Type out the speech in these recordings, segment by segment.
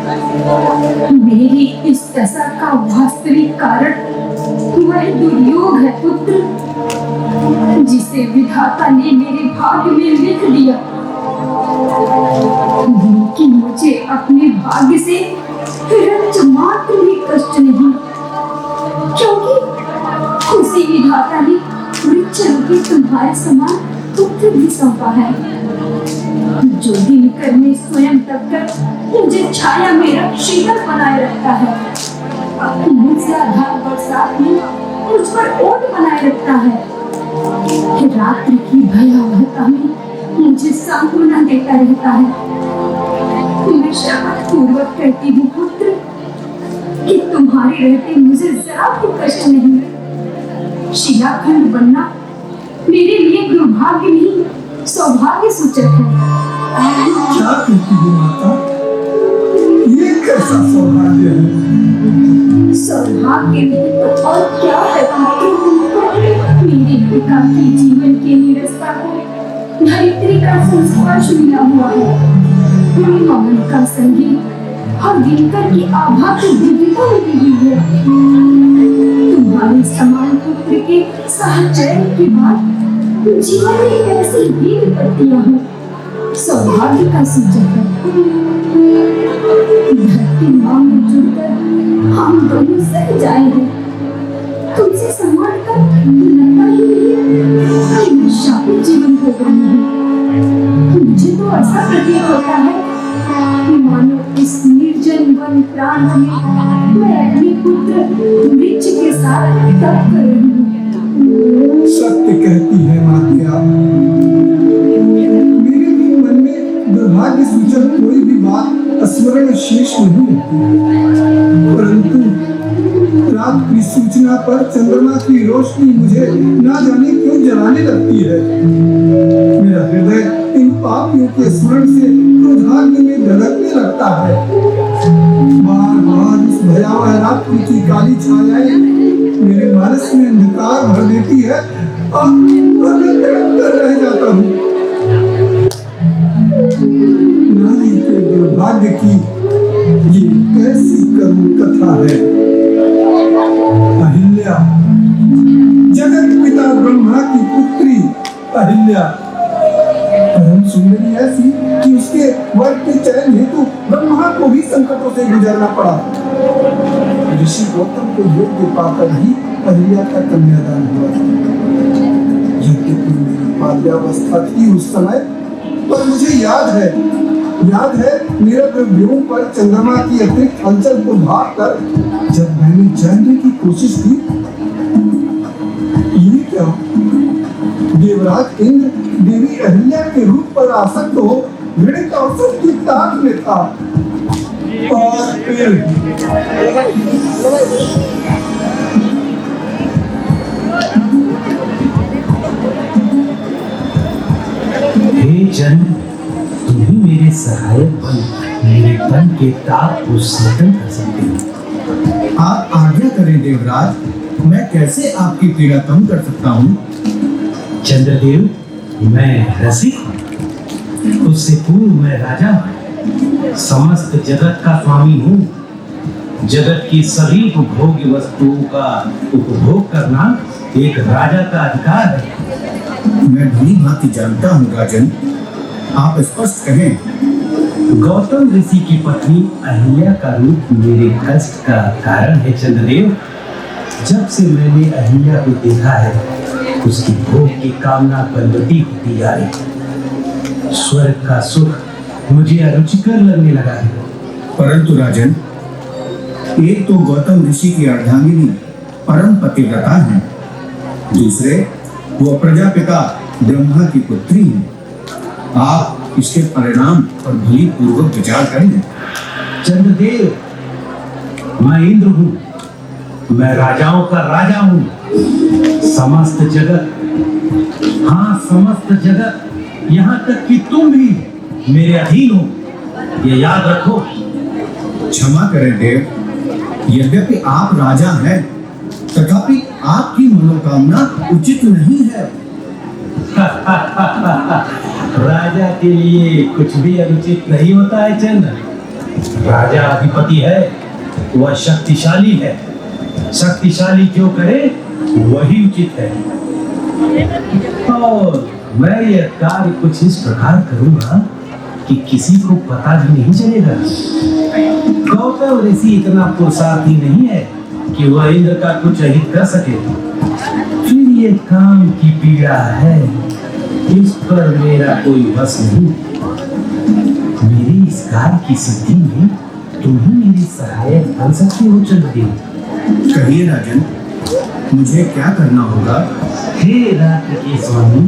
मेरी इस दशा का वास्तविक कारण वह दुर्योग है पुत्र, जिसे विधाता ने मेरे भाग्य में लिख दिया। लेकिन मुझे अपने भाग्य से रंच मात्र भी कष्ट नहीं, क्योंकि उसी विधाता ने वृक्ष रूपी तुम्हारे समान पुत्र भी सौंपा है, जो दिनकर में स्वयं तक कर मुझे छाया में शीतल बनाए रखता है, मूसलाधार बरसात में मुझ पर ओट बनाए रखता है, रात्रि की भयावहता में मुझे सांत्वना देता रहता है। मैं शपथ पूर्वक कहती हूँ पुत्र कि तुम्हारे रहते मुझे जरा भी कष्ट नहीं। शिलाखंड बनना मेरे लिए दुर्भाग्य नहीं, सौभाग्य सूचक है। क्या कहती हो माता? ये कैसा सौभाग्य है? सौभाग्य नहीं तो और क्या है पुत्र? मेरे पिता के जीवन के निरस्ता को धरित्री का संस्पर्श मिला हुआ है, ममन का संगीत और दिनकर की आभा की दिव्यता मिली हुई है। तुम्हारे समान पुत्र के साहचर्य के बाद जीवन में ऐसी भी विपत्तियां हो, सौभाग्य का सूचक है। धरती मां में जुड़कर हम दोनों सह जाए हैं। तुमसे सम्मान कर लगता ही नहीं कि मैं शापित जीवन भोग रही हूँ। मुझे तो ऐसा प्रतीत होता है कि मानो इस निर्जन वन प्रांत में मैं अपने पुत्र वृक्ष के साथ तप कर रही हूँ। सत्य कहती है माते आप। मेरे भी मन में दुर्भाग्य सूचक कोई भी बात स्मरण शेष नहीं रहती, परंतु रात की सूचना पर चंद्रमा की रोशनी मुझे ना जाने क्यों जलाने लगती है। मेरा हृदय इन पापियों के स्मरण से क्रोधाग्नि में धड़कने लगता है। बार बार इस भयावह रात्रि की काली छायाएं मेरे मानस में अंधकार भर देती है और मैं तड़प कर रह जाता हूँ। नारी के दुर्भाग्य की ये कैसी करुण कथा है। अहिल्या, जगत पिता ब्रह्मा की पुत्री अहिल्या, परम सुंदरी ऐसी कि उसके वर के चयन हेतु ब्रह्मा को भी संकटों से गुजरना पड़ा। ऋषि गौतम को योग्य पाकर ही अहिल्या का कन्यादान हुआ। यद्यपि मेरी बाल्यावस्था थी उस समय, पर मुझे याद है निरव पर चंद्रमा की अतिरिक्त हलचल को भाग कर जब मैंने जानने की कोशिश की, ये क्या देवराज इंद्र देवी अहिल्या के रूप पर आसक्त हो घृणित अवसर की ताक में था। और फिर हे जन, तुम ही मेरे सहायक बन मेरे तन के ताप को सहन कर सकते हो। आप आज्ञा करें देवराज, मैं कैसे आपकी पीड़ा कम कर सकता हूँ? चंद्रदेव, मैं रसिक हूँ, उससे पूर्व मैं राजा हूँ, समस्त जगत का स्वामी हूँ। जगत की सभी उपभोग्य वस्तुओं का उपभोग करना एक राजा का अधिकार है। मैं भली भांति जानता हूँ राजन, आप स्पष्ट कहें। गौतम ऋषि की पत्नी अहिल्या का रूप मेरे कष्ट का कारण है चंद्रदेव। जब से मैंने अहिल्या को देखा है, उसकी भोग की कामना बलवती होती जा रही। स्वर्ग का सुख मुझे अरुचिकर लगने लगा है। परंतु राजन, एक तो गौतम ऋषि की अर्धांगिनी परम पतिव्रता है, दूसरे वो प्रजापिता ब्रह्मा की पुत्री है। आप इसके परिणाम पर भली पूर्वक विचार करें। चंद्रदेव, मैं इंद्र हूँ, मैं राजाओं का राजा हूँ। समस्त जगत, हाँ समस्त जगत, यहाँ तक कि तुम भी मेरे अधीन हो, ये याद रखो। क्षमा करें देव, यद्यपि आप राजा हैं, तथापि आपकी मनोकामना उचित नहीं है। राजा के लिए कुछ भी अनुचित नहीं होता है चंद्र। राजा अधिपति है, वह शक्तिशाली है। शक्तिशाली जो करे वही उचित है। और मैं यह कार्य कुछ इस प्रकार करूंगा कि किसी को पता भी नहीं चलेगा। गौतम ऋषि इतना पुरुषार्थी नहीं है कि वह इंद्र का कुछ अहित कर सके। फिर ये काम की पीड़ा है, इस पर मेरा कोई बस नहीं। मेरी इस कार्य की सिद्धि में तुम ही मेरी सहायक बन सकते हो चंद्रदेव। कहिए राजन, मुझे क्या करना होगा? हे रात्र के स्वामी,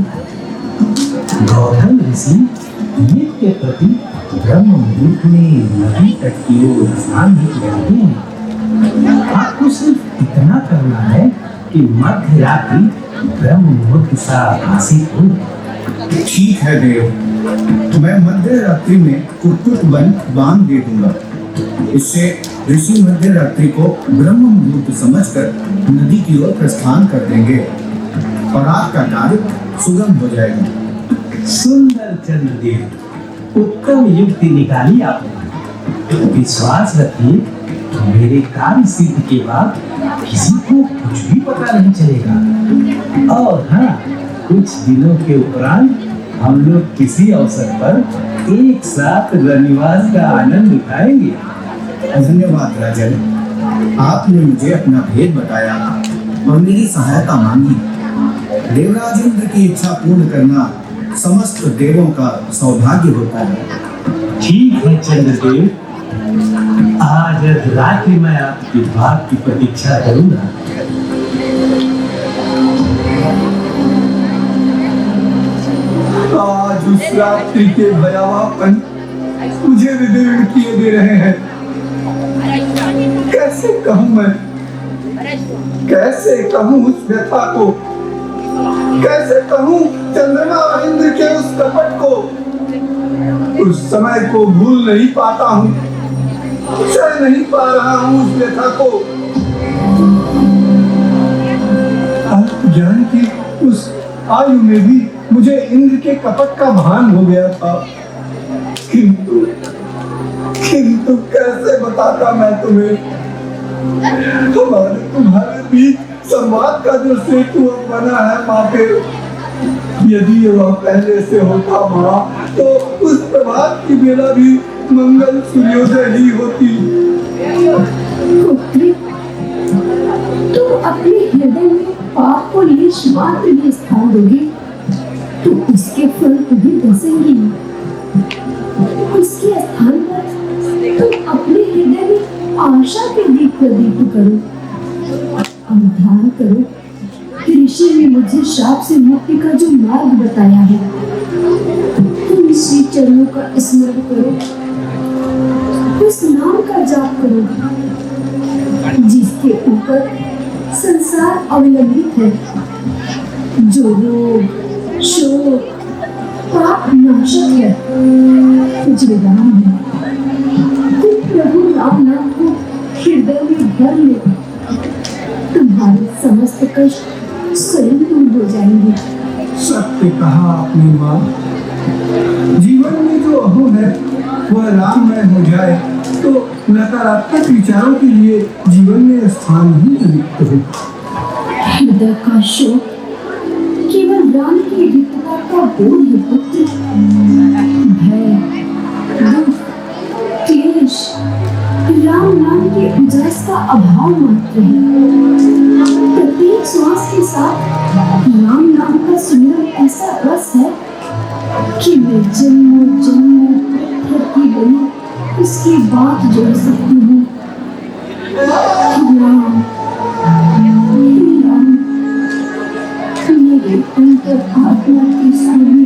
गौतम ऋषि नित्य प्रति ब्रह्म मुहूर्त में नदी तट की ओर स्नान भी करते हैं। आपको सिर्फ इतना करना है कि मध्य रात्रि ब्रह्म मुहूर्त सा भाषित हो। ठीक है देव, मैं मध्य रात्रि में कुक्कुट बन बांध दे दूंगा। इससे ऋषि मध्य रात्रि को ब्रह्म मुहूर्त समझकर नदी की ओर प्रस्थान कर देंगे और आपका कार्य सुगम हो जाएगा। सुंदर चंद्रदेव, उत्तम युक्ति निकाली आपने। विश्वास रखिए, मेरे कार्य सिद्ध के बाद किसी को कुछ भी पता नहीं चलेगा। और हाँ, कुछ दिनों के उपरांत हम लोग किसी अवसर पर एक साथ रनिवास का आनंद उठाएंगे। धन्यवाद राजन, आपने मुझे अपना भेद बताया और मेरी सहायता मांगी। देवराज इंद्र की इच्छा पूर्ण करना समस्त देवों का सौभाग्य होता है। ठीक है चंद्रदेव, आज रात्रि मैं आपकी बात की प्रतीक्षा करूंगा। आज उस रात्रि के भयावहपन मुझे विदीर्ण किए दे रहे हैं। कैसे कहूं मैं, कैसे कहूं उस व्यथा को, कैसे कहूं चंद्रमा और इंद्र के उस कपट को। उस समय को भूल नहीं पाता हूं, सह नहीं पा रहा हूं उस व्यथा को। ज्ञान की उस आयु में भी मुझे इंद्र के कपट का भान हो गया था। किंतु किंतु कैसे बताता मैं तुम्हें, तुम्हारे बीच संवाद का जो सेतु अब बना है माँ के, यदि वह पहले से होता माँ, तो उस प्रभात की बेला भी मंगल सूर्योदय ही होती। पुत्री, तुम अपने हृदय में पाप को लेश मात्र भी स्थान दोगे तो उसके फल तुम्हें दसेंगे। उसके स्थान पर तुम अपने हृदय में आशा के दीप प्रदीप्त करो और ध्यान करो कि ऋषि ने मुझे शाप से मुक्ति का जो मार्ग बताया है। तुम श्री चरणों का स्मरण करो, उस नाम का जाप करो जिसके ऊपर संसार अवलंबित है, जो रोग शोक पाप नाशक है, जो राम है। तुम प्रभु राम नाम को हृदय में भर लो, तुम्हारे समस्त कष्ट स्वयं दूर हो जाएंगे। सत्य कहा आपने माँ। जीवन में जो अहो है वह राममय हो जाए तो नकारात्मक विचारों के लिए जीवन में स्थान ही रिक्त हो। हृदय का शोक केवल राम की रिक्तता का बोध है पुत्र। भय दुख क्लेश राम नाम के उजास का अभाव मात्र है। प्रत्येक श्वास के साथ राम नाम का सुमिरन ऐसा रस है कि मैं जन्मों जन्मों की बनी उसकी बात जोड़ सकती हूँ। राम राम मेरे अंतर आत्मा की स्वामी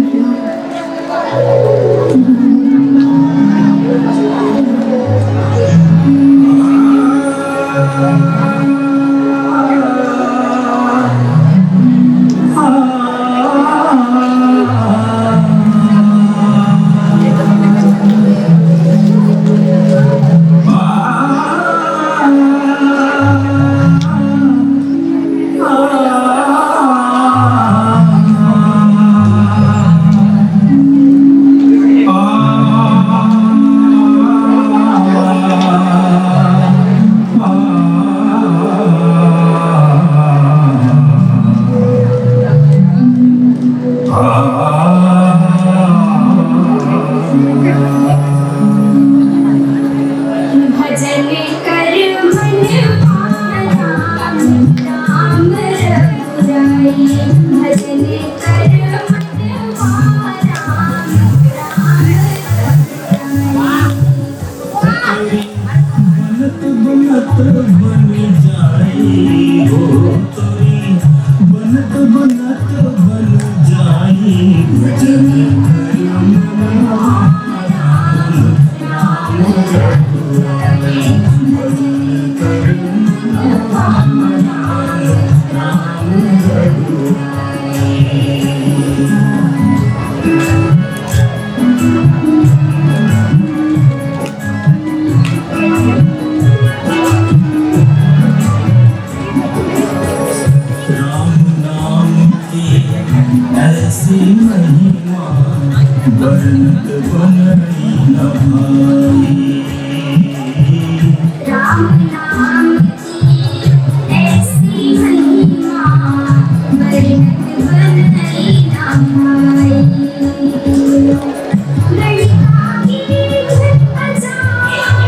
ऐसी महिमा वर्णत बनई न भाई। राम नाम की ऐसी महिमा वर्णत बनई न भाई। लड़का की अजान करे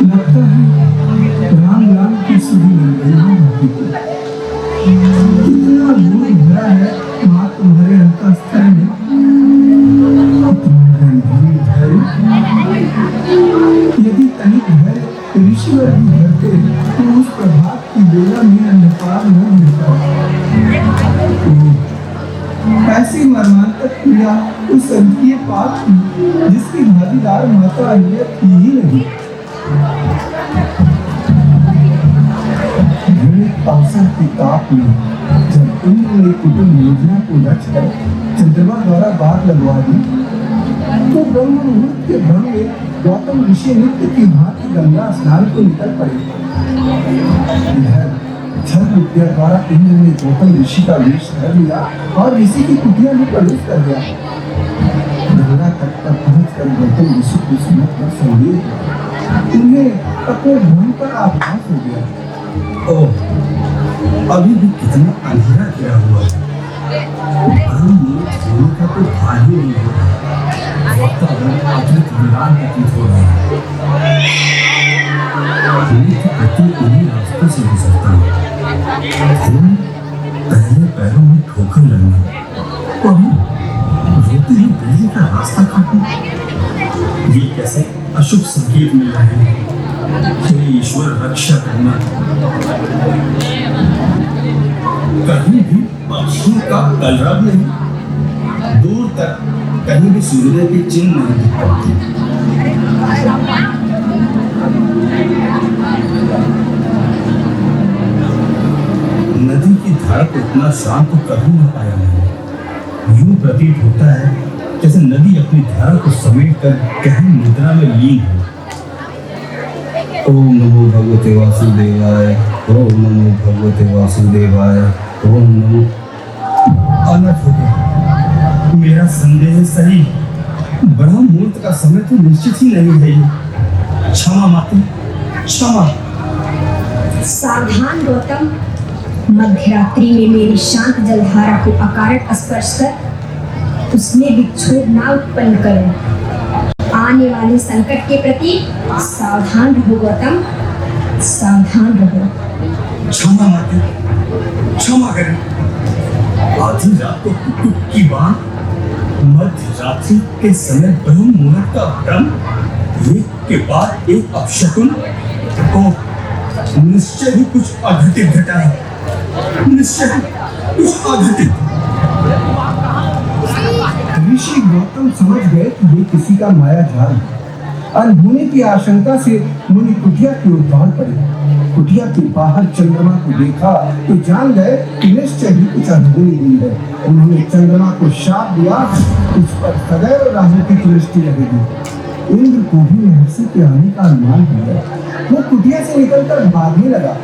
लगता है राम लाल की सभी लड़ाइयाँ कितना दूर भरा है माँ तुम्हारे अंतःस्थल में, तुम्हारा गंभीर धैर्य। यदि तनिक धैर्य ईश्वर भी धरते तो उस प्रभात की बेला में अंधकार न मिलता। ऐसी मर्मांतक क्रिया उस अंकीय पाप की जिसकी भागीदार माता अहिल्या थी ही नहीं। घृणित अवसर की ताप में जब उन्होंने कुटुंब योजना को रचकर चंद्रमा द्वारा बात लगवा दी तो ब्रह्म मुहूर्त के भ्रम में गौतम ऋषि नित्य की भांति गंगा स्नान को निकल पड़े। इधर छल विद्या द्वारा इंद्र ने गौतम ऋषि का वेश धर लिया और ऋषि की कुटिया में प्रवेश कर गया। गंगा तट पर पहुंचकर गौतम ऋषि की सुनत पर संदेह उन्हें अपने भ्रम पर आभास हो गया। ओह, अभी भी कितना अंधेरा गिरा हुआ है। ब्रह्म मुहूर्त होने का तो भान ही नहीं हो रहा। वातावरण अत्यंत विरान प्रतीत हो रहा है। मैं तो प्रत्येक उन्हीं रास्तों से गुजरता हूँ। पहले पैरों में ठोकर लगना और रोते ही बिजली का रास्ता काटना, ये कैसे अशुभ संकेत मिल रहे हैं। हे ईश्वर, रक्षा करना। कहीं भी पक्षियों का कलरव नहीं, दूर तक कहीं भी सूर्योदय के चिन्ह नहीं दिख पाते। नदी की धारा को इतना शांत तो कभी न पाया मैंने। यूं प्रतीत होता है जैसे नदी अपनी धारा को समेट कर गहन निद्रा में लीन हो। ओम नमो भगवते वासुदेवाय, ओम नमो भगवते वासुदेवाय, ओम नमो। अनर्थ हो गया। मेरा संदेह सही, ब्रह्म मुहूर्त का समय तो निश्चित ही नहीं है। क्षमा माते, क्षमा। सावधान गौतम, मध्यरात्रि में मेरी शांत जलधारा को अकारक स्पर्श कर उसने विक्षोभ ना उत्पन्न करो। आने वाले संकट के प्रति सावधान रहो गौतम, सावधान रहो। क्षमा माते, क्षमा करें। आधी रात को कुकुट की बात, मध्य रात्रि के समय ब्रह्म मुहूर्त का भ्रम, एक के बाद एक अपशकुन। निश्चय ही कुछ अघटित घटा है, निश्चय कुछ अघटित। ऋषि गौतम समझ गए कि ये किसी का माया जाल है। अनहोनी की आशंका से मुनि कुटिया की ओर दौड़ पड़े। कुटिया के बाहर चंद्रमा को देखा तो जान गए कि निश्चय ही कुछ अनहोनी हुई है। उन्होंने चंद्रमा को शाप दिया, उस पर सदैव राहु की दृष्टि रहेगी। इंद्र को भी महर्षि के आने का अनुमान हो गया। वो कुटिया से निकलकर भागने लगा।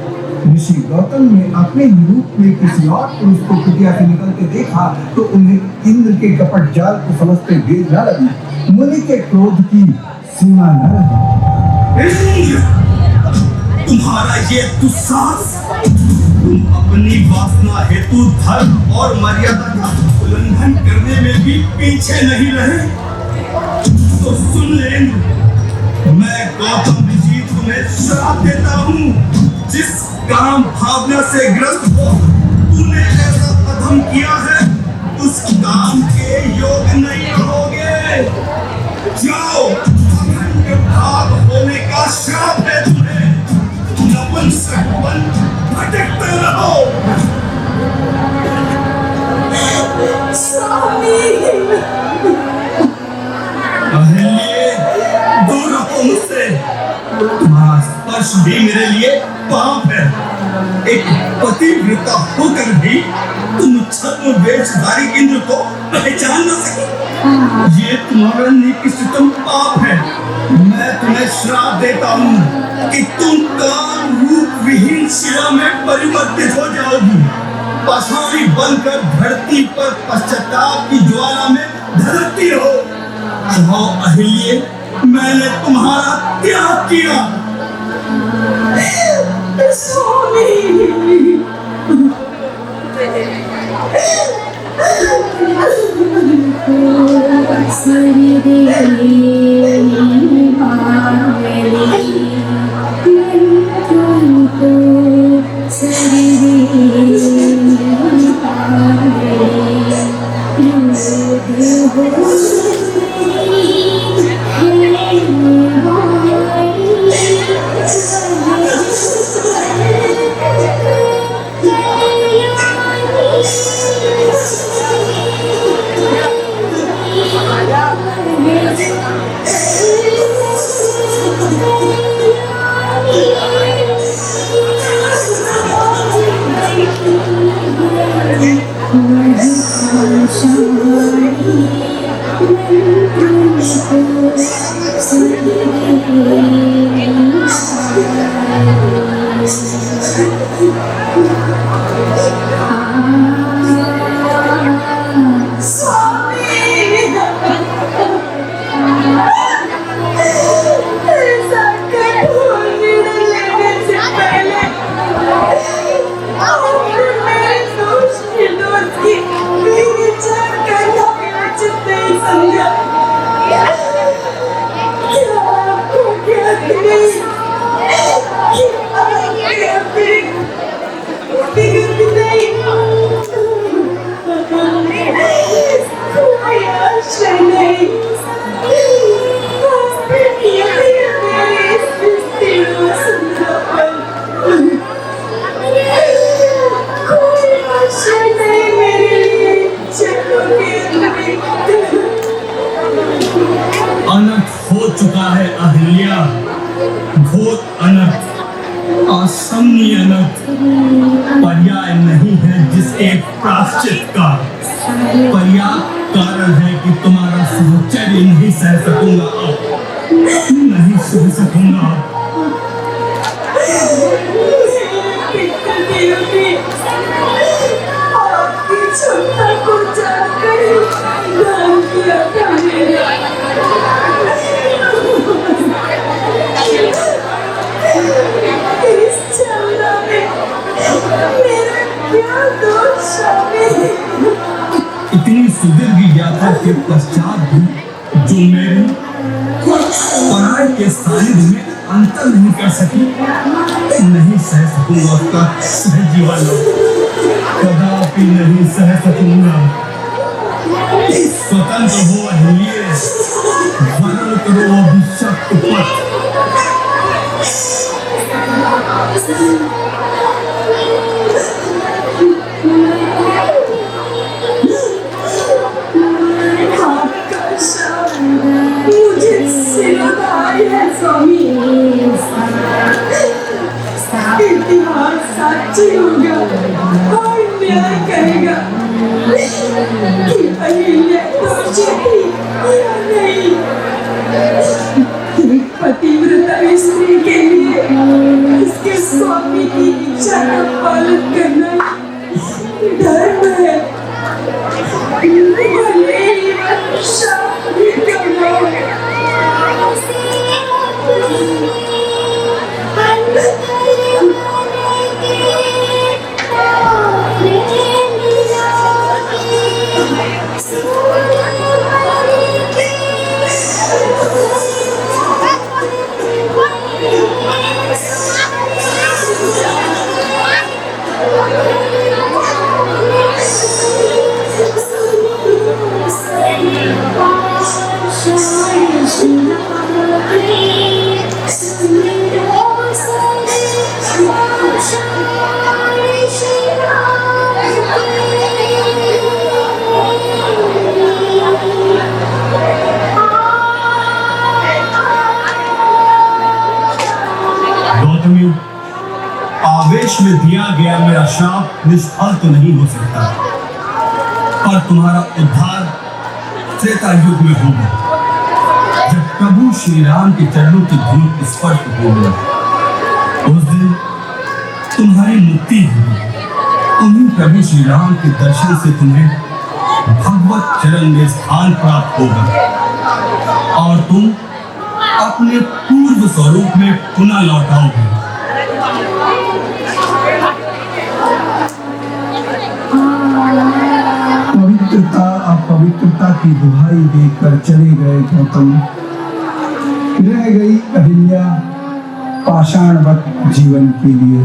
ऋषि गौतम ने अपने रूप में किसी और पुरुष को कुटिया से निकलते देखा तो उन्हें इंद्र के कपट जाल को समझते देर न लगी। मुनि के क्रोध की सीमा न रही। तुम्हारा ये दुस्साहस, तुम अपनी वासना हेतु धर्म और मर्यादा का उल्लंघन करने में भी पीछे नहीं रहे। तो सुन ले, मैं गौतम ऋषि तुम्हें श्राप देता हूँ। जिस काम भावना से ग्रस्त हो तूने ऐसा अधम किया है, उस काम के योग नहीं रहोगे। जाओ, भाग होने का श्राप है तुम्हें। नपुंसक बन भटकते रहो। अहिल्ये, दूर रहो मुझसे। तुम्हारा स्पर्श भी मेरे लिए पाप है। एक पतिव्रता होकर भी तुम छद्म वेशधारी इंद्र को पहचान न सके। ये तुम्हारा निकृष्टतम पाप है। मैं तुम्हें श्राप देता हूँ कि तुम काम रूप विहीन शिला में परिवर्तित हो जाओगी। पाषाणी बनकर धरती पर पश्चाताप की ज्वाला में धड़कती हो। कहो अहिल्ये, मैंने तुम्हारा त्याग किया। अनर्थ हो चुका है अहिल्या, घोर अनर्थ, असमनीय अनर्थ, पर्याय नहीं है जिसके प्राश्चित का। पर्याप्त कारण है कि तुम्हारा साहचर्य नहीं सह सकूंगा अब, नहीं सह सकूंगा अब। आपकी क्षमता को जानकर दान किया था मेरा। इस छलना में मेरा क्या दोष शामिल है? इतनी सुदीर्घ यात्रा के पश्चात भी जो मेरी पराय के सानिध्य में अंतर नहीं कर सकी, नहीं सह सकूंगा उसका सहजीवन, कदापि नहीं सह सकूंगा। स्वतंत्र हो अहिल्ये, वर्ण करो अभिशप्त पथ। आपका शाप मुझे सिरदाई है स्वामी। इतिहास साक्षी होगा और न्याय करेगा कि अहिल्या दोषी थी या नहीं। एक पतिव्रता स्त्री के लिए उसके स्वामी की इच्छा का पालन करना धर्म है। भले ही वह शाप भी करना आवेश में दिया गया मेरा शाप निष्फल तो नहीं हो सकता, पर तुम्हारा उद्धार त्रेता युग में होगा, जब प्रभु श्री राम के चरणों की धूल स्पर्श होगी। उस दिन तुम्हारी मुक्ति होगी। उन्हीं प्रभु श्री राम के दर्शन से तुम्हें भगवत चरण में स्थान प्राप्त होगा और तुम अपने पूर्व स्वरूप में पुनः लौटाओगे। पवित्रता अपवित्रता की दुहाई देकर चले गए गौतम। रह गई अहिल्या पाषाणवत जीवन के लिए।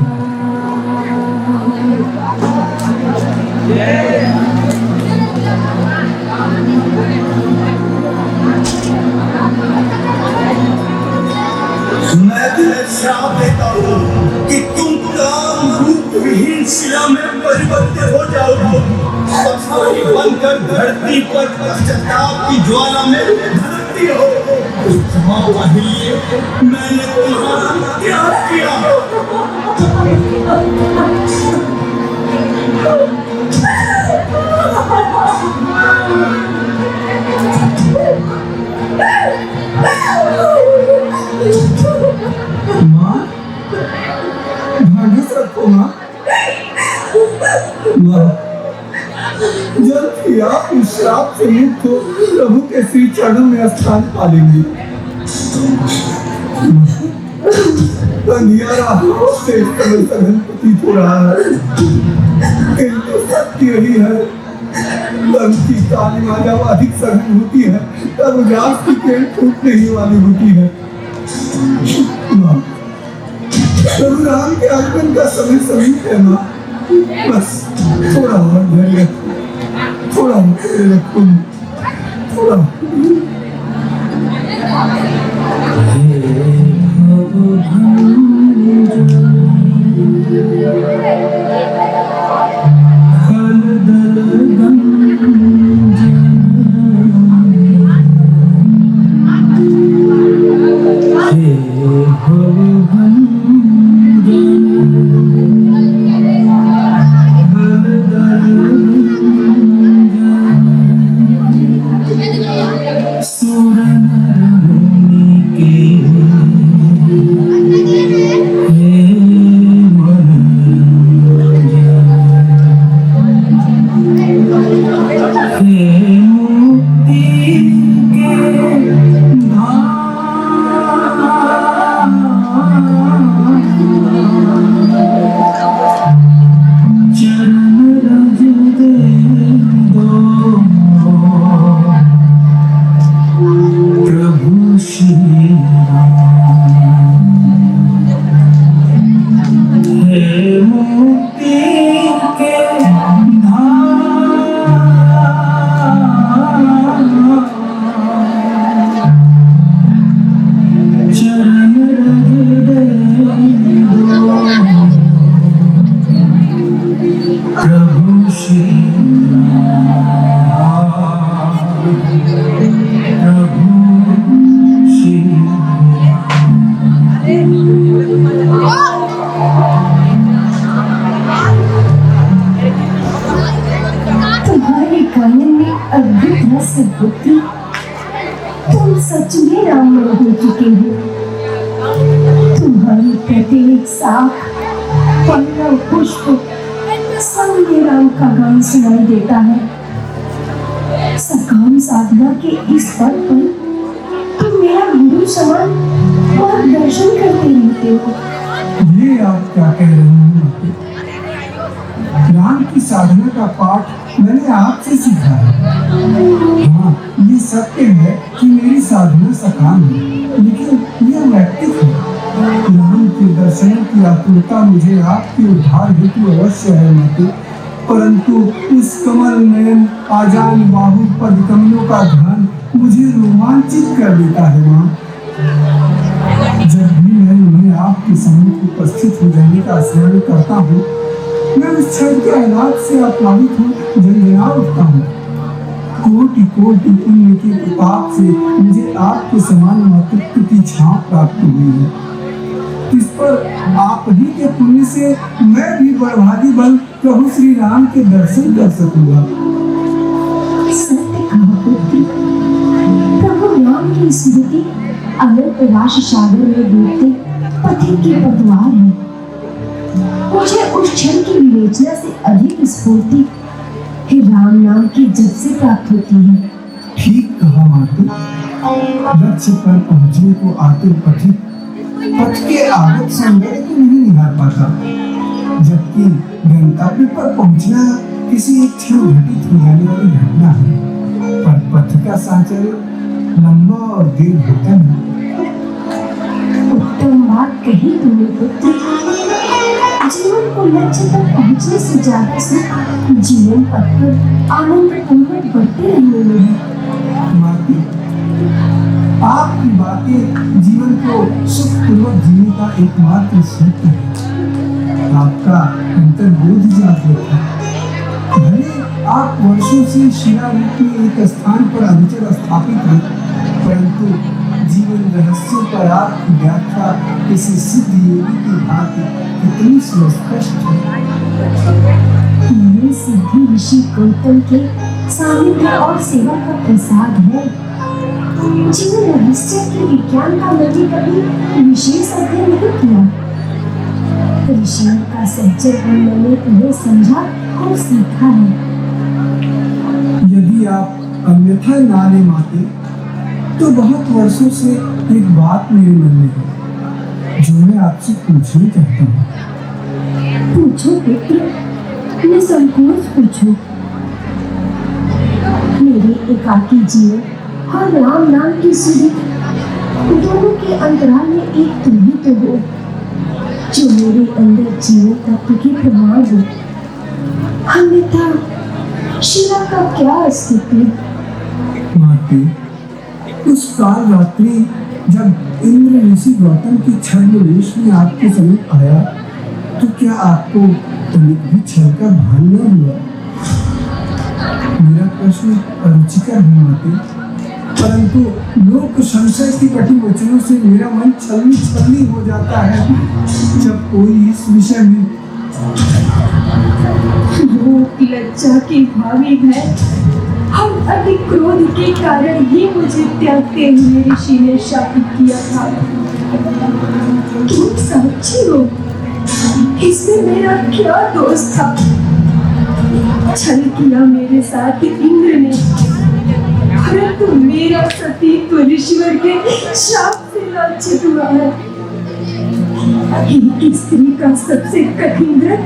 मैं तुम्हें श्राप देता हूँ कि तुम काम रूप विहीन शिला में परिवर्तित हो जाओगे, पथराई बनकर धरती पर पश्चाताप की ज्वाला में धड़कती हो। अहिल्ये, मैंने तुम्हारा त्याग किया। जल्द ही आप इस श्राप से मुक्त हो प्रभु के श्री चरणों में स्थान पालेंगे। अंधियारा से समय सघन प्रतीत हो रहा है, किंतु सत्य यही है, धन की कालिमा जब अधिक सघन होती है तब उजास की किरण टूटने ही वाली होती है। प्रभु राम के आगमन का समय समीप है माँ, बस थोड़ा और धैर्य रखो, थोड़ा और धैर्य रखो, थोड़ा। तुम सच में राममय हो चुके हो। तुम्हारी प्रत्येक शाख, पल्लव, पुष्प सब में राम का गान सुनाई देता है। सकाम साधना के इस पद पर तुम मेरा गुरु समान मार्गदर्शन करते रहते हो। ये आप क्या कह रहे हैं? राम की साधना का पाठ मैंने आपसे सीखा है। हाँ, ये सत्य है कि मेरी साधना सकाम है, लेकिन यह वैयक्तिक है। राम के दर्शन की आतुरता मुझे आपके उद्धार हेतु अवश्य है माते, परंतु उस कमल नयन आजान बाहु पद कमलों का ध्यान मुझे रोमांचित कर देता है माँ। जब भी मैं उन्हें आपके सम्मुख उपस्थित हो जाने का स्मरण करता हूँ, मैं उस क्षण के आह्लाद से आप्लावित हो झंझना उठता हूँ। कोटि कोटि पुण्य के प्रताप से मुझे आपके समान मातृत्व की छाप प्राप्त हुई है। इस पर आप ही के पुण्य से मैं भी बड़भागी बन प्रभु श्री राम के दर्शन कर सकूंगा। सत्य कहा पुत्री, प्रभु राम की स्मृति अनंत राशि सागर में डूबते पथिक की पतवार है। मुझे उस क्षण की विवेचना से अधिक स्फूर्ति हे राम नाम की जब से प्राप्त होती है। ठीक कहा माते, लक्ष्य पर पहुंचने को आतुर पथिक पथ के आगत सौंदर्य को नहीं निहार पाता, जबकि गंतव्य पर पहुंचना किसी एक क्षण घटित हो जाने वाली घटना है। पर पथ का सांचल लंबा और दीर्घ होता है। उत्तम बात कही तुमने पुत्र। जीवन को लक्ष्य तक पहुंचने से ज्यादा सुख जीवन पथ पर आनंद पूर्वक बढ़ते रहने में है। माते, आपकी बातें जीवन को सुखपूर्वक जीने का एकमात्र सूत्र है। आपका अंतर्बोध जागृत है। भले आप वर्षों से शिला रूप में एक स्थान पर अविचल स्थापित हैं, परंतु जीवन रहस्यों पर आपकी व्याख्या किसी सिद्ध योगी की भांति कितनी सुस्पष्ट है। ये सिद्धि ऋषि गौतम के सानिध्य और सेवा का प्रसाद है। जीवन रहस्य के विज्ञान का मैंने कभी विशेष अध्ययन नहीं किया। ऋषियों का सच्चेपन मैंने तुम्हें समझा और सीखा है। अन्यथा ना ले माते, तो बहुत वर्षों से एक बात मेरे मन में है जो मैं आपसे पूछना चाहता हूँ। पूछो पुत्र, निसंकोच पूछो। मेरे एकाकी जीवन और राम नाम की सुधि, दोनों के अंतराल में एक तुम ही तो हो, जो मेरे अंदर जीवन तत्व की प्रमाण हो। अन्यथा शिला का क्या अस्तित्व? माते, उस काल रात्रि जब इंद्र ऋषि गौतम की छद्म वेश में आपके समीप आया, तो क्या आपको तनिक भी छल का भान न हुआ? मेरा प्रश्न अरुचिकर है माते, परंतु लोक संशय की कटु वचनों से मेरा मन छलनी छलनी हो जाता है जब कोई इस विषय में भूख, लज्जा की भावी है हम अति क्रोध के कारण ही मुझे त्यागते हुए ऋषि ने शापित किया था। तुम साक्षी हो, इसमें मेरा क्या दोष था? छल किया मेरे साथ इंद्र ने, परंतु मेरा सतीत्व ऋषिवर के शाप से लांछित हुआ है। एक स्त्री का सबसे कठिन व्रत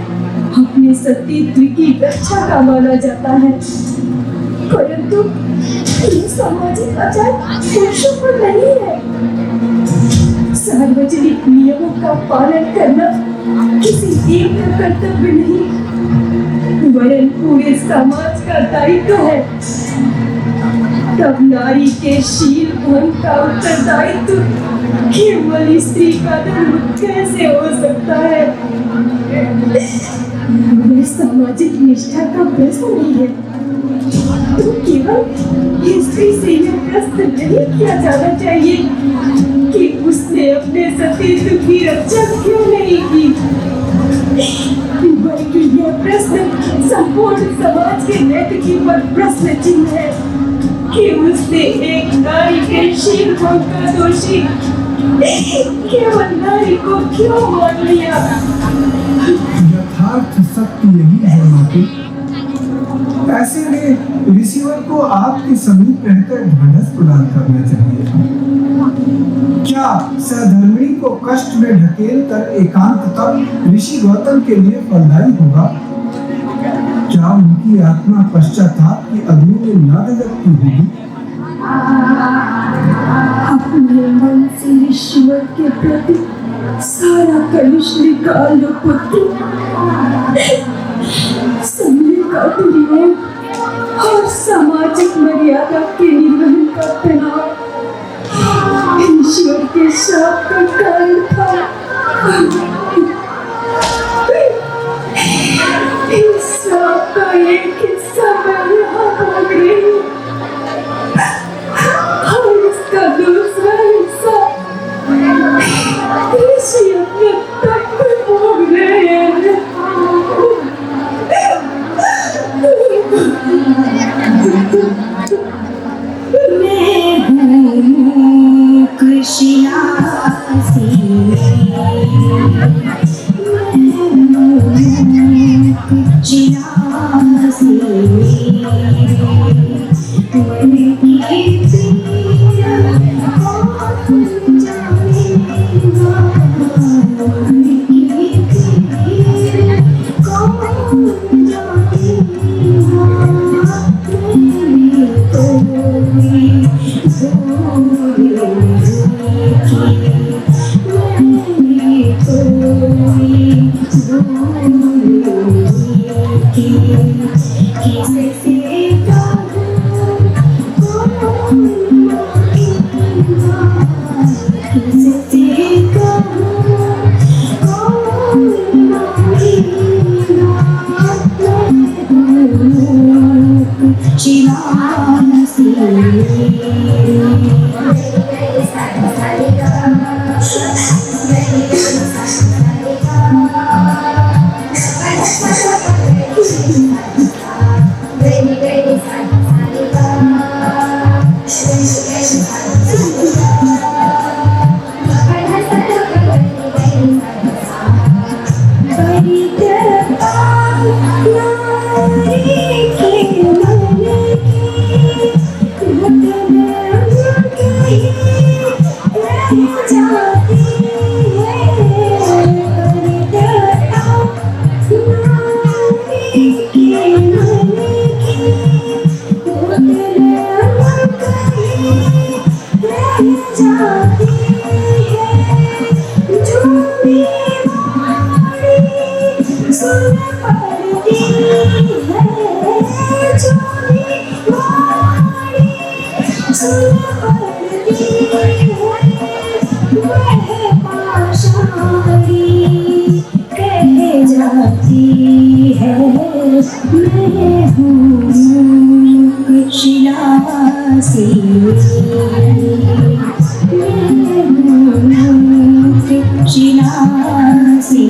अपने सतीत्व की रक्षा का माना जाता है, परंतु ये सामाजिक आचार पुरुषों पर नहीं है। सार्वजनिक नियमों का पालन करना किसी एक का कर्तव्य नहीं, वरन पूरे समाज का दायित्व है। तब नारी के शील भंग का उत्तरदायित्व केवल स्त्री का धर्म कैसे हो सकता है? वह सामाजिक निष्ठा का प्रश्न नहीं है, तो केवल स्त्री से यह प्रश्न नहीं किया जाना चाहिए कि उसने अपने सतीत्व की रक्षा क्यों नहीं की, बल्कि यह प्रश्न संपूर्ण समाज के नैतिकी पर प्रश्न चिन्ह है कि उसने एक नारी के शील भंग का दोषी केवल नारी को क्यों मान लिया? यथार्थ सत्य यही है माते। ऐसे में ऋषिवर को आपके समीप रहकर ढाढ़स प्रदान करना चाहिए था। क्या सहधर्मिणी को कष्ट में ढकेल कर एकांत तक ऋषि गौतम के लिए फलदायी होगा? क्या उनकी आत्मा पश्चाताप की अग्नि में न दगकती होगी? अपने मन से ऋषिवर के प्रति सारा कलुष निकाल लो पुत्र। समय का दुर्योग और सामाजिक मर्यादा के निर्वहन का तनाव ईश्वर के शाप का कारण था। इस शाप का एक हिस्सा मैं यहाँ भोग रही हूँ और इसका दूसरा हिस्सा ऋषि अपने तक में भोग रहे हैं। मैं हूँ कृष्णासी, कृष्णासी, कह जाती है मैं हूँ शिलासी, मैं हूँ शिलासी।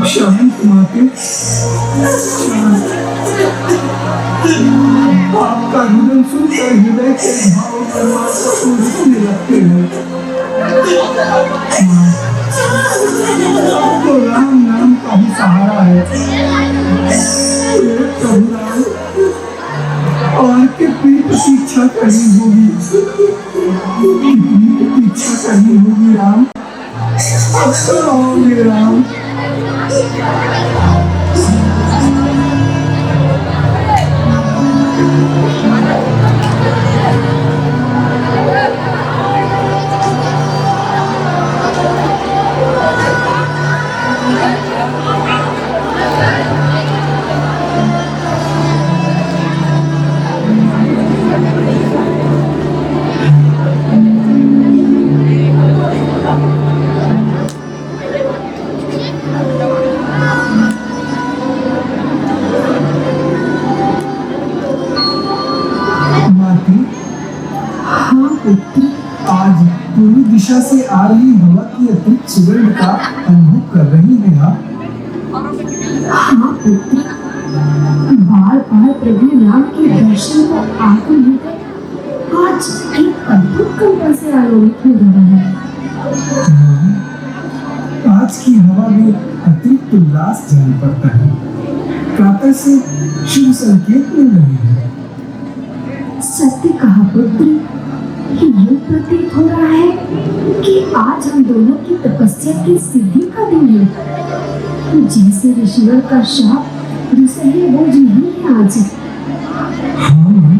शांत माते, आपका रुदन सुनकर हृदय के भाव परमात्मा को रुकने लगते हैं। तो राम नाम का ही सहारा है। प्रभु राम और के प्रीत की इच्छा करनी होगी, इच्छा करनी होगी राम। अब तो आओगे राम। आज पूर्वी दिशा से आ रही हवा की अतिरिक्त सुगंध का अनुभव कर रही है हाँ पुत्र, बार बार प्रभु राम के दर्शन को आंखों लेकर आज एक अद्भुत कल्पना से आलोकित हो रहा है। आज आज की हवा में अतिरिक्त उल्लास जान पड़ता है। प्रातः से शुभ संकेत मिल रहे हैं। सत्य कहा पुत्र, यूं प्रतीत हो रहा है कि आज हम दोनों की तपस्या की सिद्धि का दिन है। जैसे ऋषिवर का शाप दूसरे बोझ नहीं है आज। हाँ,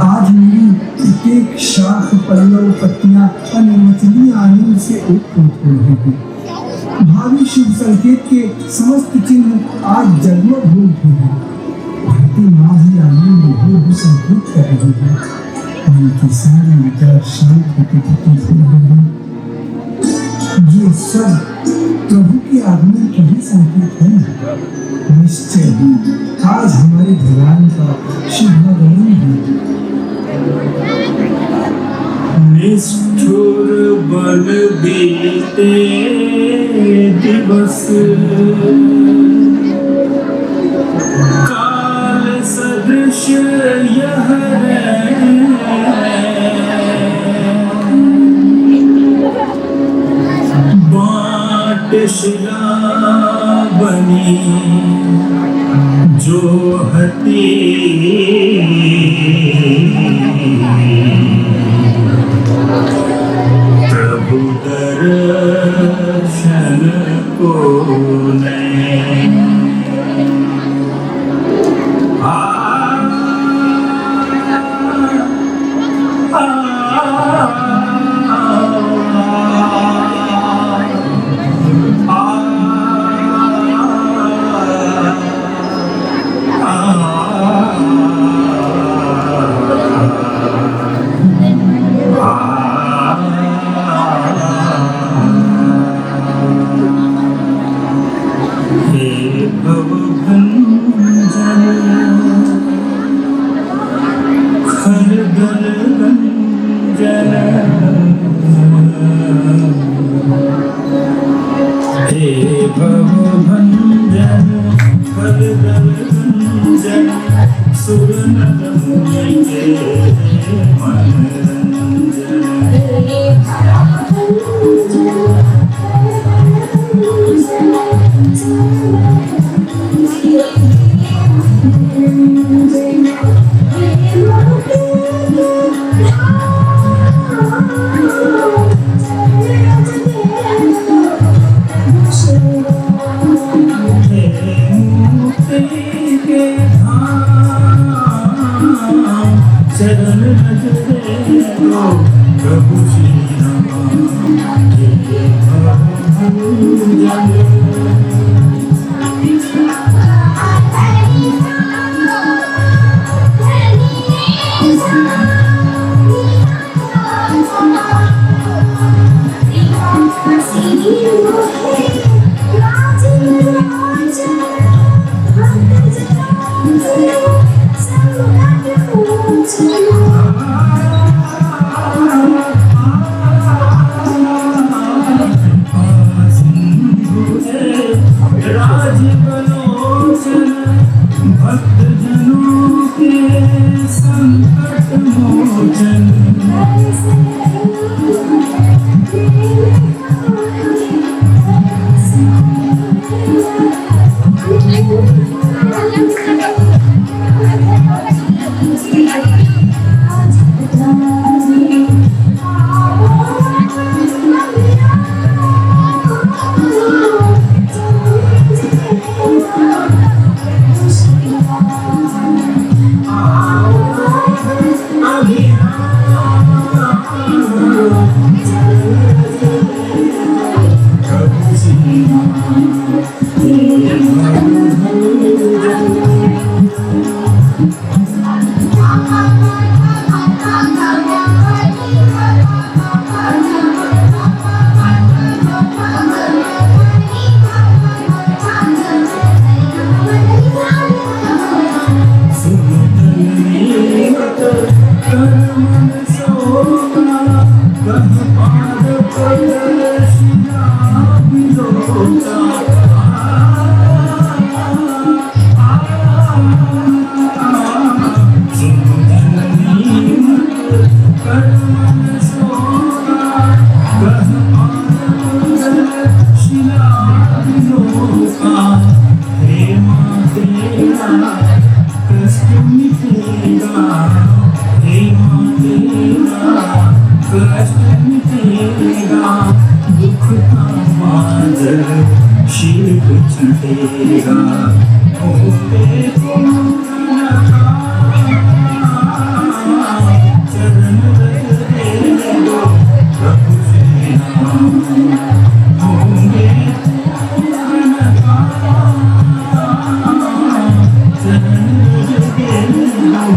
आज मेरी प्रत्येक शाख पल्लव पत्तियां अनिर्वचनीय आनंद से ओतप्रोत हो रही हैं। भावी शुभ संकेत के समस्त चिन्ह आज जगमग हो उठे हैं। धरती माँ ही आनंद में संकेत कर रही है। उनकी सारी विचार शांत होते प्रतीत हो रहे हैं। ये सब प्रभु के आगमन के ही संकेत है। निश्चय ही आज हमारे भगवान का शुभागमन है। निष्ठुर बन बीते दिवस, काल सदृश यह बाट शिला बनी जो हती, प्रभु दर्शन को नहीं। शिव चढ़ेगा होते चरण रहे दो प्रभु श्री राम होंगे चरण रहे दो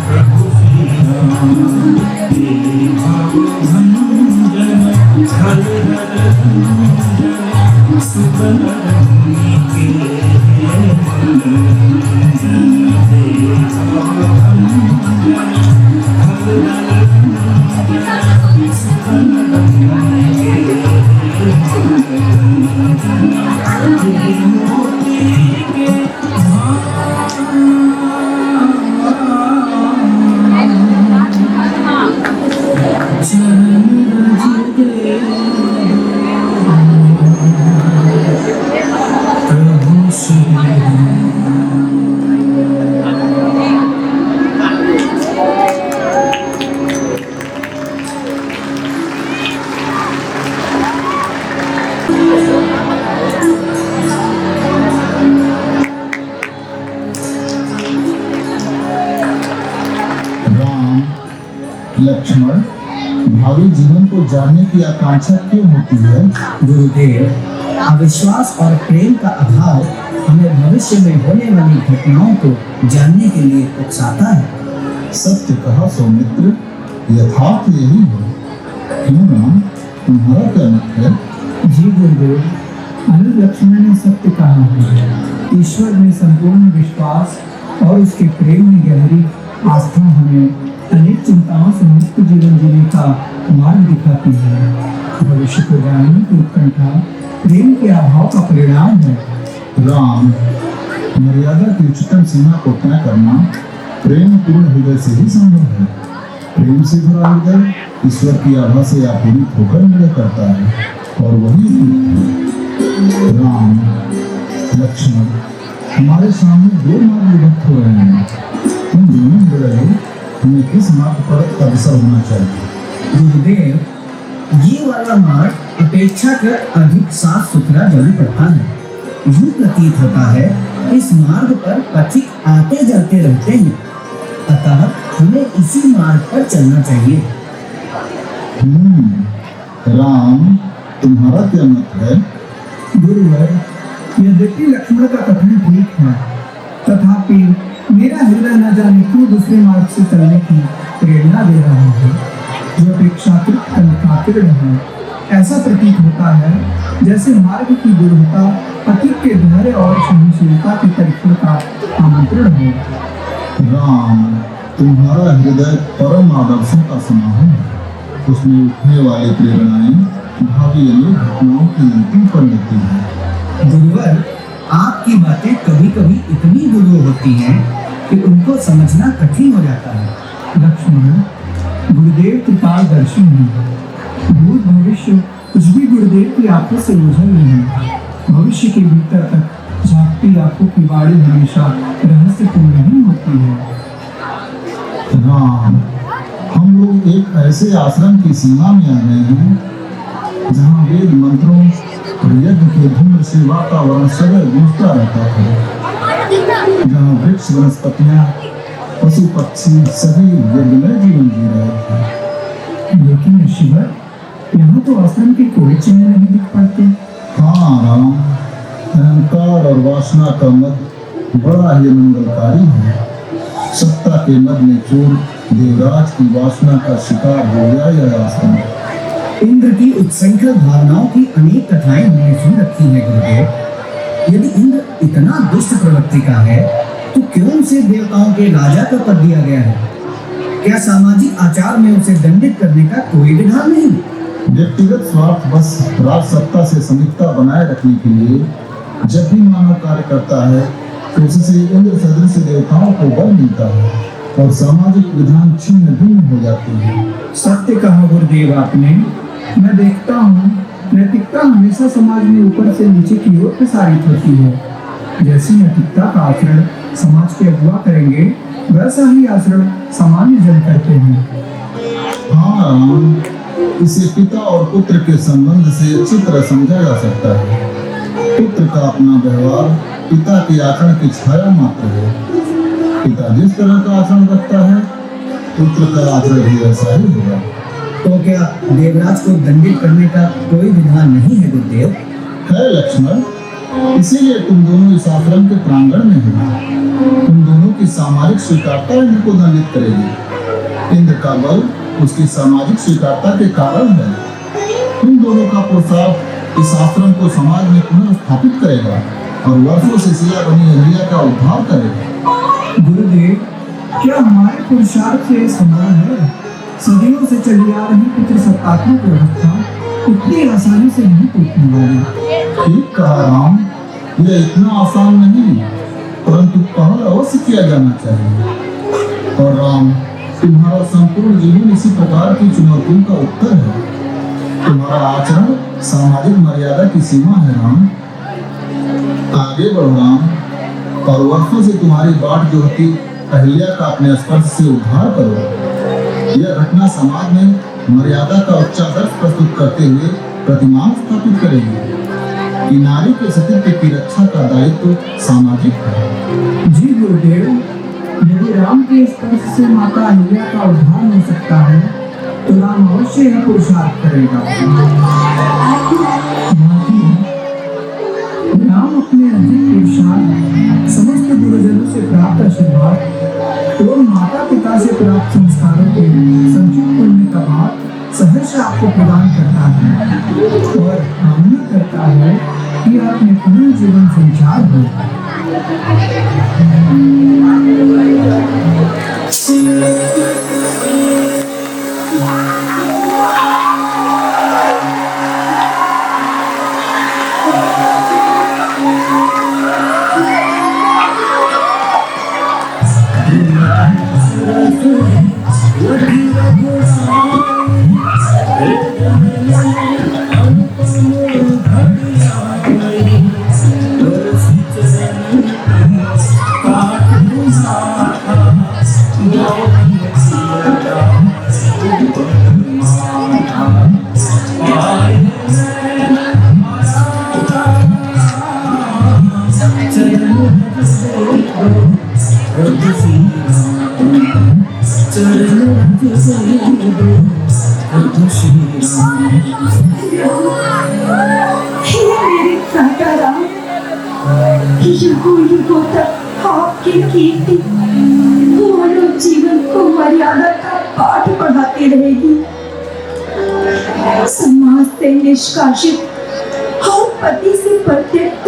प्रभु श्री राम भव भंजन हर हर सुबरनी के राम, लक्ष्मण, भावी जीवन को जानने की आकांक्षा क्यों होती है? गुरुदेव, अविश्वास और प्रेम का अभाव हमें भविष्य में होने वाली घटनाओं को जानने के लिए उकसाता है। सत्य कहा सौमित्र, यथार्थ यही है। क्यों राम, तुम्हारा क्या मत है? जी गुरुदेव, अनुज लक्ष्मण ने सत्य कहा है। ईश्वर में संपूर्ण विश्वास और उसके प्रेम में गहरी आस्था हमें अनेक चिंताओं से मुक्त जीवन जीने का मार्ग दिखाती है। भविष्य को जानने की उत्कंठा प्रेम के अभाव का परिणाम है। राम, मर्यादा की उच्चतम सीमा को तय करना प्रेम पूर्ण हृदय से ही संभव है। प्रेम से भरा हृदय ईश्वर की आभा से आपूरित होकर निर्णय करता है और वही है। राम, लक्ष्मण, हमारे सामने दो मार्ग विभक्त हो रहे हैं। तुम दोनों निर्णय हमें किस मार्ग पर अग्रसर होना चाहिए? गुरुदेव, ये वाला मार्ग अपेक्षाकृत अधिक साफ सुथरा जल पड़ता है। यूं प्रतीत होता है इस मार्ग पर पथिक आते जाते रहते हैं, अतः हमें इसी मार्ग पर चलना चाहिए। राम, तुम्हारा क्या मत है? गुरुवर, यद्यपि लक्ष्मण का कथन ठीक है, तथापि मेरा हृदय न जाने क्यों दूसरे मार्ग से चलने की प्रेरणा दे रहा है, जो अपेक्षाकृत कल्पातीर्ण है। ऐसा प्रतीत होता है जैसे मार्ग की दुर्गता पथिक के धैर्य और सहनशीलता की परीक्षा का आमंत्रण है। राम, तुम्हारा हृदय परम आदर्शों का समाहन है। उसमें उठने वाली प्रेरणाएं भावी अनेक घटनाओं की अंतिम परिणति है। गुरुवर, आपकी बातें कभी कभी इतनी दुरूह होती हैं कि उनको समझना कठिन हो जाता है। लक्ष्मण, गुरुदेव कृपालदर्शी हैं। भूत भविष्य कुछ भी गुरुदेव की आंखों से ओझल नहीं है। भविष्य के भीतर तक झांकती आंखों की बाड़ी हमेशा रहस्यपूर्ण ही होती है। राम, हम लोग एक ऐसे आश्रम की सीमा में आ गए हैं जहाँ वेद मंत्रों और यज्ञ के धूम्र से वातावरण सदैव गूंजता रहता है, जहाँ वृक्ष वनस्पतियाँ पशु पक्षी सभी यज्ञमय जीवन जी रहे थे। लेकिन ऋषिवर, यहाँ तो आश्रम के कोई चिन्ह नहीं दिख पाते। हाँ राम, अहंकार और वासना का मद बड़ा ही मंगलकारी है। सत्ता के मद में चोर देवराज की वासना का शिकार हो गया यह आश्रम। इंद्र की उत्संख्य भावनाओं की अनेक कथाएं हमने सुन रखी है गुरुदेव। यदि इंद्र इतना दुष्ट प्रवृत्ति का है तो क्यों उसे देवताओं के राजा का पद दिया गया है? क्या सामाजिक आचार में उसे दंडित करने का कोई विधान नहीं? व्यक्तिगत स्वार्थ बस राज सत्ता से समीपता बनाए रखने के लिए जब भी मानव कार्य करता है तो उससे इंद्र सदृश देवताओं को बल मिलता है और सामाजिक विधान छिन्न भिन्न हो जाते हैं। सत्य कहा गुरुदेव आपने। मैं देखता हूँ नैतिकता हमेशा समाज में ऊपर से नीचे की ओर प्रसारित होती है। जैसी नैतिकता का आचरण समाज के अगुवा करेंगे, वैसा ही आचरण सामान्य जन करते हैं। हाँ, इसे पिता और पुत्र के संबंध से अच्छी तरह समझा जा सकता है। पुत्र का अपना व्यवहार पिता के आचरण की छाया मात्र है। पिता जिस तरह का आचरण रखता है, पुत्र का आचरण भी वैसा ही होगा। तो क्या देवराज को दंडित करने का कोई विधान नहीं है गुरुदेव? है लक्ष्मण, इसीलिए तुम दोनों इस आश्रम के प्रांगण में हो। तुम दोनों की सामाजिक स्वीकारता इंद्र को दंडित करेगी। इंद्र का बल उसकी सामाजिक स्वीकारता के कारण है। तुम दोनों का पुरुषार्थ इस आश्रम को समाज में पुनर्स्थापित करेगा और वर्षों से सिया बनी अहलिया का उद्धार करेगा। गुरुदेव, क्या हमारे पुरुषार्थ से संभव है? सदियों से चली आ रही पितृसत्तात्मक व्यवस्था इतनी आसानी से नहीं टूटने वाली। ठीक कहा राम, यह इतना आसान नहीं, परंतु पहल अवश्य किया जाना चाहिए। और राम, तुम्हारा संपूर्ण जीवन इसी प्रकार की चुनौतियों का उत्तर है। तुम्हारा आचरण सामाजिक मर्यादा की सीमा है राम। आगे बढ़ो राम, और वर्षों से तुम्हारी बाट जोहती अहिल्या का अपने स्पर्श से उद्धार करो। यह घटना समाज में मर्यादा का उच्चादर्श प्रस्तुत करते हुए प्रतिमान स्थापित करेगी कि नारी के सतीत्व की रक्षा का दायित्व सामाजिक है। जी गुरुदेव, यदि राम के स्पर्श से माता अहिल्या का उद्धार हो सकता है तो राम अवश्य यह पुरुषार्थ करेगा। माती, राम अपने अधिक पुरुषार्थ, समस्त गुरुजनों से प्राप्त आशीर्वाद एवं माता पिता से प्राप्त संस्कारों के संचित पुण्य का भाग सहर्ष आपको प्रदान करता है और कामना करता है कि आप में पुनः जीवन संचार हो। मेरे भ्राता राम, युगों युगों तक आपकी कीर्ति मानव जीवन को मर्यादा का पाठ पढ़ाती रहेगी। समाज से निष्कासित और पति से परित्यक्त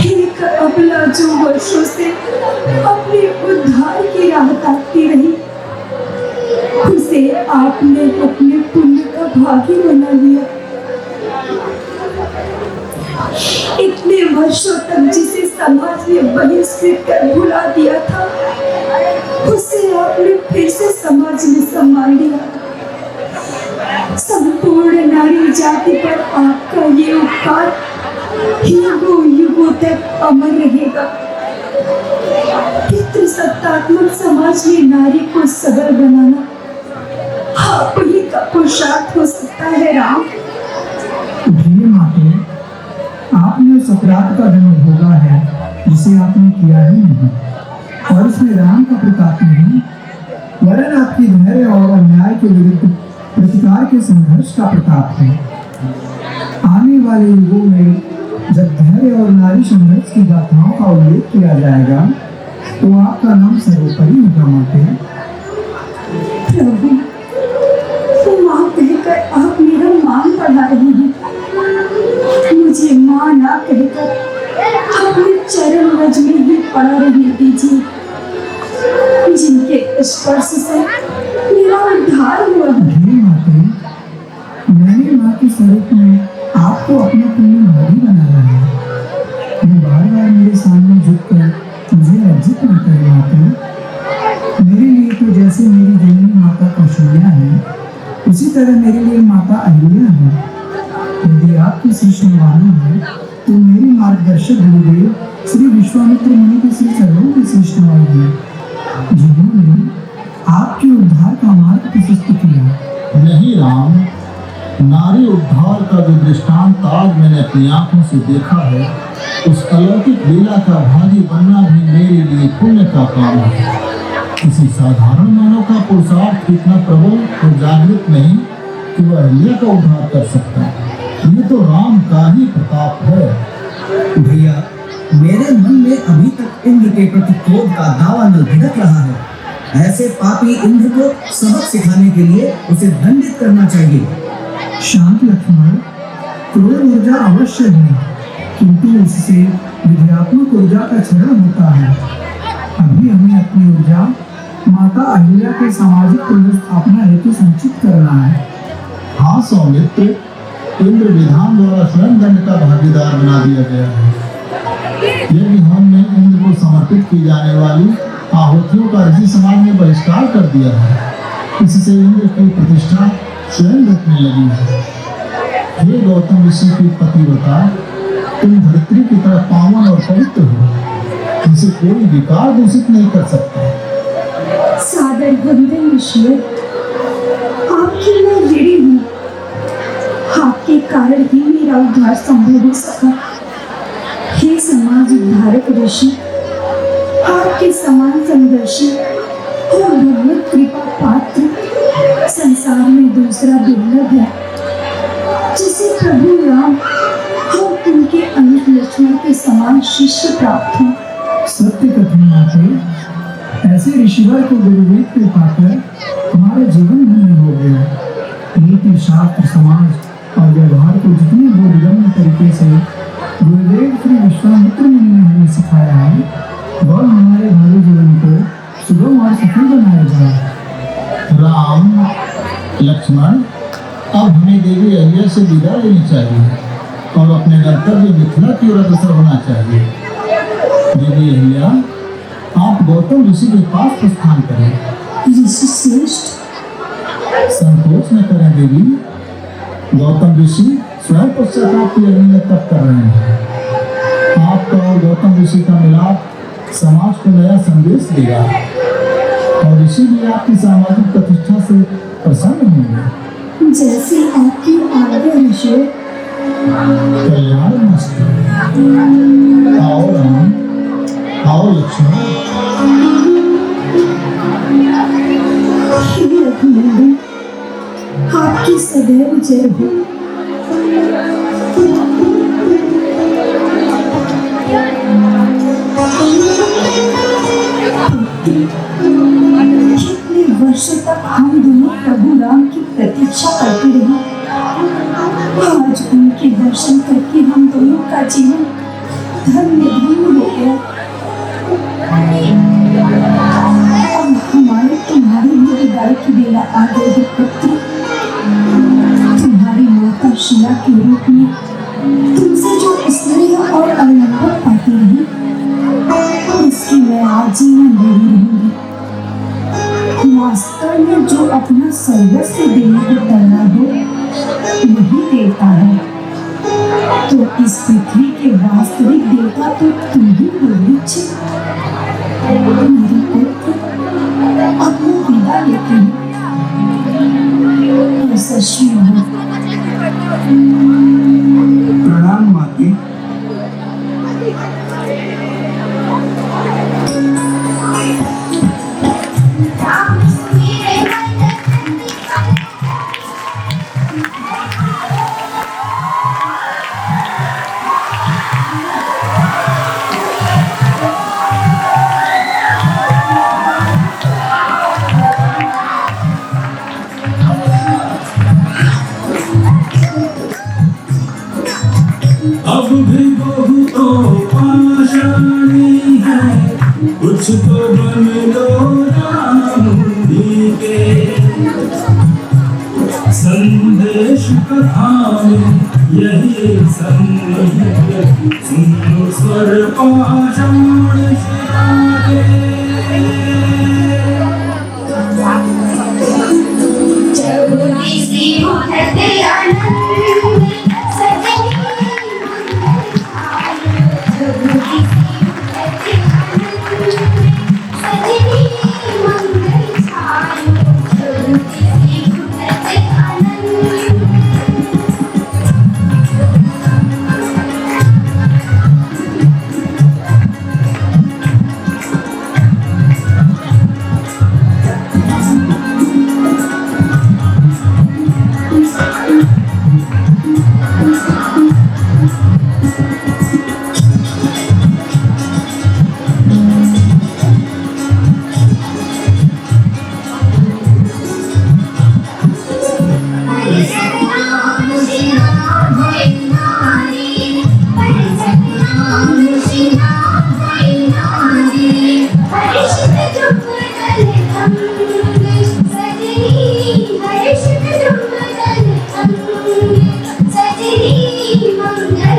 एक अबला जो वर्षों से अपने उद्धार की राह ताकती रही, उसे आपने अपने पुण्य का भागी बना लिया। इतने वर्षों तक जिसे समाज ने बहिष्कृत कर भुला दिया था, उसे आपने फिर से समाज में सम्मान दिया। संपूर्ण नारी जाति पर आपका ये उपकार युगों युगों तक अमर रहेगा। पितृसत्तात्मक समाज में नारी को सबल बनाना आप ही का पुरुषार्थ हो सकता है राम। जी माते, आपने उस अपराध का दंड भोगा है जिसे आपने किया ही नहीं, और इसमें राम का प्रताप नहीं, वरन आपकी धैर्य और अन्याय के विरुद्ध प्रतिकार के संघर्ष का प्रताप है। आने वाले युगों में जब धैर्य और नारी संघर्ष की गाथाओं का उल्लेख किया जाएगा तो आपका नाम सर्वोपरि होगा माते। प्रभु, माँ कहकर आप मेरा मान बढ़ा रहे हैं। मुझे माँ ना कहकर अपने चरण रज में ही पड़ा रहने दीजिए, जिनके स्पर्श से मेरा उद्धार हुआ है। हे माते, मैंने माँ के स्वरूप में आपको अपना पुण्य भागी बनाया है। मैं बार बार मेरे सामने झुककर मुझे लज्जित न करें माते। मेरे लिए तो जैसे मेरी जननी माता कौशल्या है, उसी तरह मेरे लिए माता अहिल्या है। यदि आपकी सृष्टिवाणी है तो मेरे मार्गदर्शक गुरुदेव श्री विश्वामित्र मुनि की श्री चरणों की सृष्टिवाणी है, जिन्होंने आपके उद्धार का मार्ग प्रशस्त किया। नहीं राम, नारी उद्धार का जो दृष्टांत आज मैंने अपनी आंखों से देखा है, उस अलौकिक लीला का भागी बनना भी मेरे लिए पुण्य का काम है। किसी साधारण मानव का पुरुषार्थ इतना प्रबल और जागृत नहीं कि वह अहिल्या का उद्धार कर सकता है। ये तो राम का ही प्रताप है। भैया, मेरे मन में अभी तक इंद्र के प्रति क्रोध का दावा न भिड़क रहा है। ऐसे पापी इंद्र को सबक सिखाने के लिए उसे दंडित करना चाहिए। शांत लक्ष्मण, क्रोध ऊर्जा अवश्य है, किंतु इससे विद्यात्मक ऊर्जा का क्षरण होता है। अभी हमें अपनी ऊर्जा माता अहिल्या के सामाजिक पुनर्स्थापना हेतु संचित करना है। हाँ सौमित्र, इंद्र विधान द्वारा स्वयं दंड का भागीदार बना दिया गया है। यदि हमने इंद्र को समर्पित की जाने वाली आहुतियों का ऋषि समाज में बहिष्कार कर दिया है, इससे इंद्र की प्रतिष्ठा स्वयं घटने लगी है। हे गौतम ऋषि की पतिव्रता, तुम धरित्री की तरह पावन और पवित्र हो, इसे कोई विकार दूषित नहीं कर सकता। सादर वंदन ईश्वर, आपकी मैं ऋणी हूँ। आपके कारण ही मेरा उद्धार संभव हो सका। हे समाज उद्धारक ऋषि, आपके समान समदर्शी और भगवत कृपा पात्र संसार में दूसरा दुर्लभ है। जिसे प्रभु राम और उनके अनुज लक्ष्मण के समान शिष्य प्राप्त हो। सत्य कथन माते, ऐसे ऋषिवर को गुरुवेद पे पाकर हमारा जीवन धन्य हो गया। नीति शास्त्र समाज और व्यवहार को जितने बोधगम्य तरीके से गुरुदेव श्री विश्वामित्र मुनि ने हमें सिखाया है, वह हमारे भावी जीवन को सुगम और सफल बनाया जाए। राम, लक्ष्मण, अब हमें देवी अहिल्या से विदा लेनी चाहिए और अपने गंतव्य मिथिला की ओर अग्रसर होना चाहिए। देवी अहिल्या, आप गौतम ऋषि के पास प्रस्थान करें। ऋषि श्रेष्ठ, संकोच न करें देवी। गौतम ऋषि स्वयं पश्चाताप की अग्नि में तप कर रहे हैं। आपका और गौतम ऋषि का मिलाप समाज को नया संदेश देगा और ऋषि भी आपकी सामाजिक प्रतिष्ठा से प्रसन्न होंगे। जैसे आपकी आज्ञा ऋषि। कल्याण मस्तु। आओ राम, आओ लक्ष्मण। हे रघुनंदन, आपकी सदैव जय हो। कितने वर्षों तक हम दोनों प्रभु राम की प्रतीक्षा करते रहे। आज उनके दर्शन करके हम दोनों का जीवन धन्य धन्य हो गया। अब हमारे तुम्हारी भी विदाई की बेला आ गई है पुत्र। तुम्हारी माता शिला के रूप में तुमसे जो स्नेह और अनुभव पाती रही, उसकी मैं आजीवन ऋणी रहूंगी। वास्तव में जो अपना सर्वस्व देने को तैयार हो, वही देवता है। तो इस पृथ्वी के वास्तविक देवता तो तुम ही हो ऋषि। मेरे पुत्र, अपना विदा लेते हैं। यशस्वी हो। प्रणाम माते। अब भी बहुतों पाषाणी है, कुछ तो बन लो राम जी के। संदेश कथा में यही संगीत, सुनो स्वर पाषाण शिला के।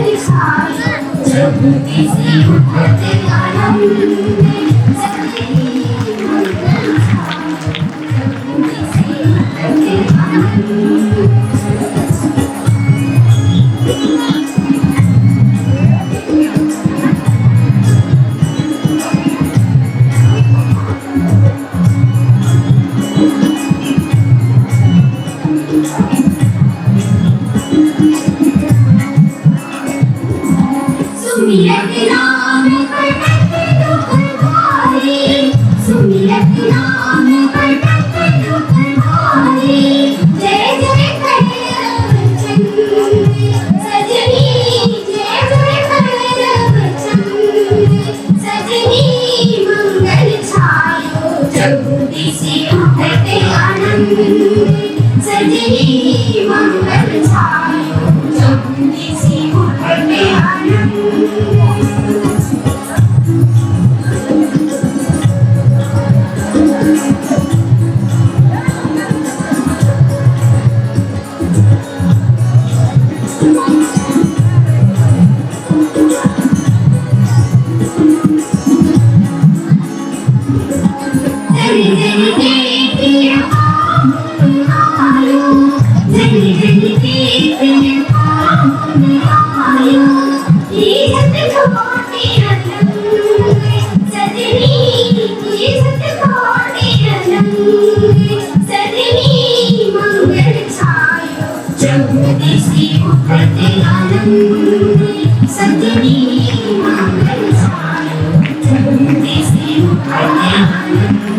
मंगल छायो जगदीश से उठते आनंद सजनी मंगल छायो जगदीश से उठते आनंद सुमिरत नाम करत दुख भारी सुमिरत नाम करत दुख भारी जय जय करवचन सजनी जय जय करवचन सजनी मंगल छायो जगदीश उठते आनंद सजनी मंगल छायो जगदीश उठते आनंद सजनी मंगल छायो जगदीश उठते आनंद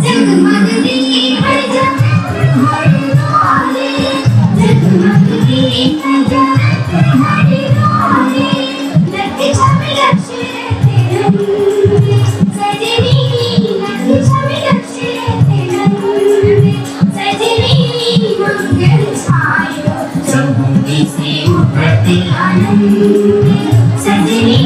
जगमग दीप जगत हर द्वारे जगमग दीप जगत हर द्वारे लख छम लक्ष्य रंग सजनी लख छम लक्ष्य रंग सजनी मंगल छायो जगदीश से उठते आनंद सजनी